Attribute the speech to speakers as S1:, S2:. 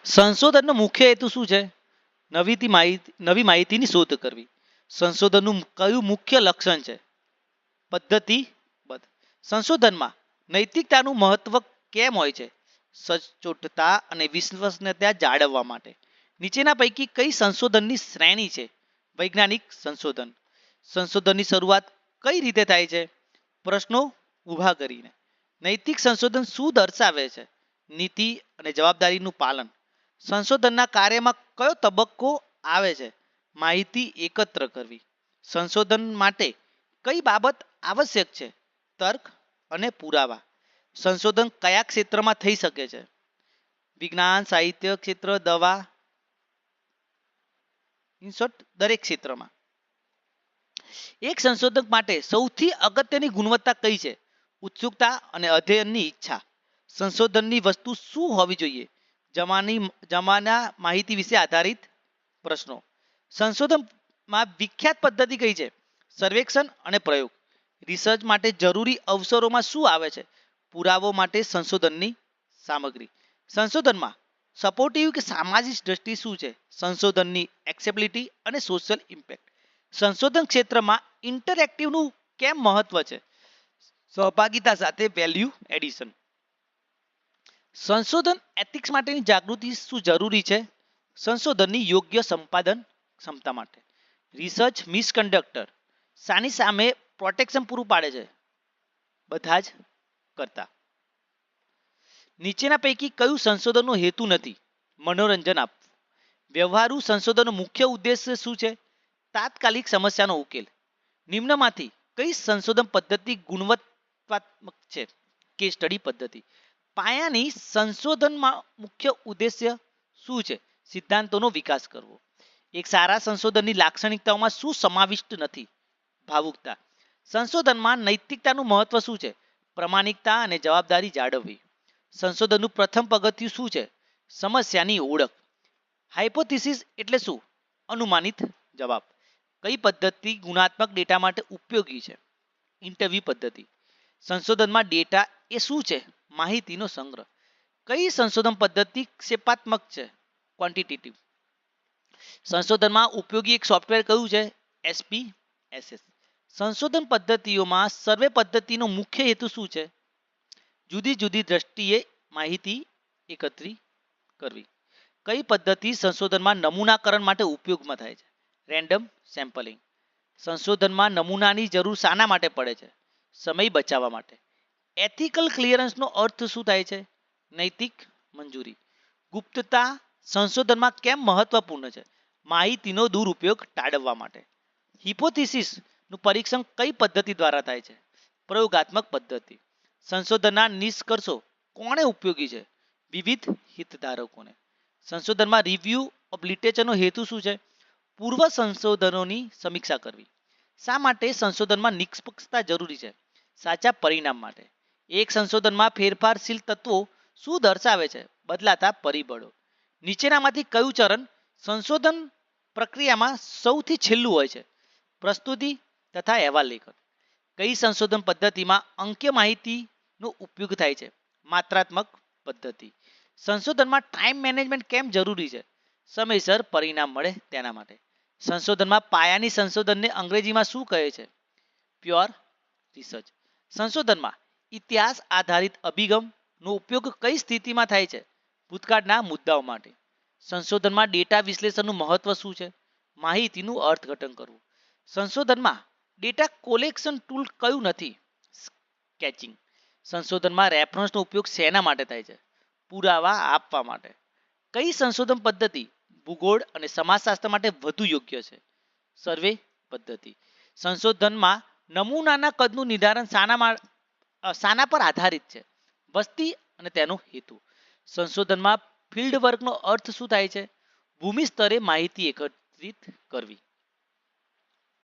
S1: સંશોધનનો મુખ્ય હેતુ શું છે? નવી માહિતીની શોધ કરવી. સંશોધનનું કયું મુખ્ય લક્ષણ છે? પદ્ધતિબદ્ધ. સંશોધનમાં નૈતિકતાનું મહત્વ કેમ હોય છે? સચોટતા અને વિશ્વસનીયતા જાળવવા માટે. નીચેના પૈકી કઈ સંશોધનની શ્રેણી છે? વૈજ્ઞાનિક સંશોધન. સંશોધનની શરૂઆત કઈ રીતે થાય છે? પ્રશ્નો ઊભા કરીને. નૈતિક સંશોધન શું દર્શાવે છે? નીતિ અને જવાબદારીનું પાલન. સંશોધનના કાર્યમાં કયો તબક્કો આવે છે? માહિતી એકત્ર કરવી. સંશોધન માટે કઈ બાબત આવશ્યક છે? તર્ક અને પુરાવા. સંશોધન કયા ક્ષેત્રમાં થઈ શકે છે? વિજ્ઞાન, સાહિત્ય ક્ષેત્ર, દવા, ઇન શોર્ટ દરેક ક્ષેત્રમાં. એક સંશોધક માટે સૌથી અગત્યની ગુણવત્તા કઈ છે? ઉત્સુકતા અને અધ્યયનની ઈચ્છા. સંશોધનની વસ્તુ શું હોવી જોઈએ? જમાના માહિતી વિશે આધારિત પ્રશ્નો. સંશોધનમાં વિખ્યાત પદ્ધતિ કઈ છે? સર્વેક્ષણ અને પ્રયોગ. રિસર્ચ માટે જરૂરી અવસરોમાં શું આવે છે? પુરાવો માટે સંશોધનની સામગ્રી. સંશોધનમાં સપોર્ટિવ કે સામાજિક દ્રષ્ટિ શું છે? સંશોધનની એક્સેબિલિટી અને સોશિયલ ઇમ્પેક્ટ. સંશોધન ક્ષેત્રમાં ઇન્ટરેક્ટિવનું કેમ મહત્વ છે? સહભાગિતા સાથે વેલ્યુ એડિશન. સંશોધન એથિક્સ માટેની જાગૃતિ શું જરૂરી છે? સંશોધનની યોગ્ય સંપાદન ક્ષમતા માટે. રિસર્ચ મિસકન્ડક્ટર શાની સામે પ્રોટેક્શન પૂરું પાડે છે? બધા જ કરતા. નીચેના પૈકી કયું સંશોધનનો હેતુ નથી? મનોરંજન આપવું. વ્યવહારુ સંશોધનનો મુખ્ય ઉદ્દેશ્ય શું છે? તાત્કાલિક સમસ્યાનો ઉકેલ. નિમ્નમાંથી કઈ સંશોધન પદ્ધતિ ગુણવત્તાત્મક છે? કેસ સ્ટડી પદ્ધતિ. પાયાની સંશોધનમાં મુખ્ય ઉદ્દેશ્ય શું છે? સિદ્ધાંતોનો વિકાસ કરવો. એક સારા સંશોધનની લાક્ષણિકતાઓમાં શું સમાવિષ્ટ નથી? ભાવુકતા. સંશોધનમાં નૈતિકતાનું મહત્વ શું છે? પ્રમાણિકતા અને જવાબદારી જાળવવી. સંશોધનનું પ્રથમ પગથિયું શું છે? સમસ્યાની ઓળખ. હાઇપોથિસિસ એટલે શું? અનુમાનિત જવાબ. કઈ પદ્ધતિ ગુણાત્મક ડેટા માટે ઉપયોગી છે? ઇન્ટરવ્યુ પદ્ધતિ. સંશોધનમાં ડેટા એ શું છે? માહિતીનો સંગ્રહ. કઈ સંશોધન પદ્ધતિ ક્ષેપાત્મક છે? ક્વોન્ટિટેટિવ. સંશોધનમાં ઉપયોગી એક સોફ્ટવેર કયું છે? SPSS. સંશોધન પદ્ધતિઓમાં સર્વે પદ્ધતિનો મુખ્ય હેતુ શું છે? જુદી જુદી દ્રષ્ટિએ માહિતી એકત્રિત કરવી. કઈ પદ્ધતિ સંશોધનમાં નમૂનાકરણ માટે ઉપયોગમાં થાય છે? Random sampling. સંશોધનમાં નમૂનાની જરૂર શાના માટે પડે છે? સમય બચાવવા માટે. એથિકલ ક્લિયરન્સનો અર્થ શું થાય છે? નૈતિક મંજૂરી. ગુપ્તતા સંશોધનમાં કેમ મહત્વપૂર્ણ છે? માહિતીનો દુરુપયોગ ટાળવા માટે. હિપોથિસિસનું પરીક્ષણ કઈ પદ્ધતિ દ્વારા થાય છે? પ્રયોગાત્મક પદ્ધતિ. સંશોધનના નિષ્કર્ષો કોણે ઉપયોગી છે? વિવિધ હિતધારકોને. સંશોધનમાં રિવ્યુ ઓફ લિટરેચરનો હેતુ શું છે? પૂર્વ સંશોધનોની સમીક્ષા કરવી. શા માટે સંશોધનમાં નિષ્પક્ષતા જરૂરી છે? સાચા પરિણામ માટે. એક સંશોધનમાં ફેરફારશીલ તત્વો શું દર્શાવે છે? બદલાતા પરિબળો. નીચેનામાંથી કયું ચરણ સંશોધન પ્રક્રિયામાં સૌથી છેલ્લું હોય છે? પ્રસ્તુતિ તથા અહેવાલ લેખન. કઈ સંશોધન પદ્ધતિમાં અંકીય માહિતીનો ઉપયોગ થાય છે? માત્રાત્મક પદ્ધતિ. સંશોધનમાં ટાઈમ મેનેજમેન્ટ કેમ જરૂરી છે? સમયસર પરિણામ મળે તેના માટે. સંશોધનમાં પાયાની સંશોધનને અંગ્રેજીમાં શું કહે છે? Pure research. સંશોધનમાં ઇતિહાસ આધારિત અભિગમનો ઉપયોગ કઈ સ્થિતિમાં થાય છે? ભૂતકાળના મુદ્દાઓ માટે. સંશોધનમાં ડેટા વિશ્લેષણનું મહત્વ શું છે? માહિતીનું અર્થઘટન કરવું. સંશોધનમાં ડેટા કોલેક્શન ટૂલ કયું નથી? સ્કેચિંગ. સંશોધનમાં રેફરન્સનો ઉપયોગ શેના માટે થાય છે? પુરાવા આપવા માટે. કઈ સંશોધન પદ્ધતિ ભૂગોળ અને સમાજશાસ્ત્ર માટે વધુ યોગ્ય છે? સર્વે પદ્ધતિ. સંશોધનમાં નમૂનાના કદનું નિર્ધારણ શાના પર આધારિત છે? વસ્તી અને તેનો હેતુ. સંશોધનમાં ફિલ્ડ વર્કનો અર્થ શું થાય છે? ભૂમિ સ્તરે માહિતી એકત્રિત કરવી.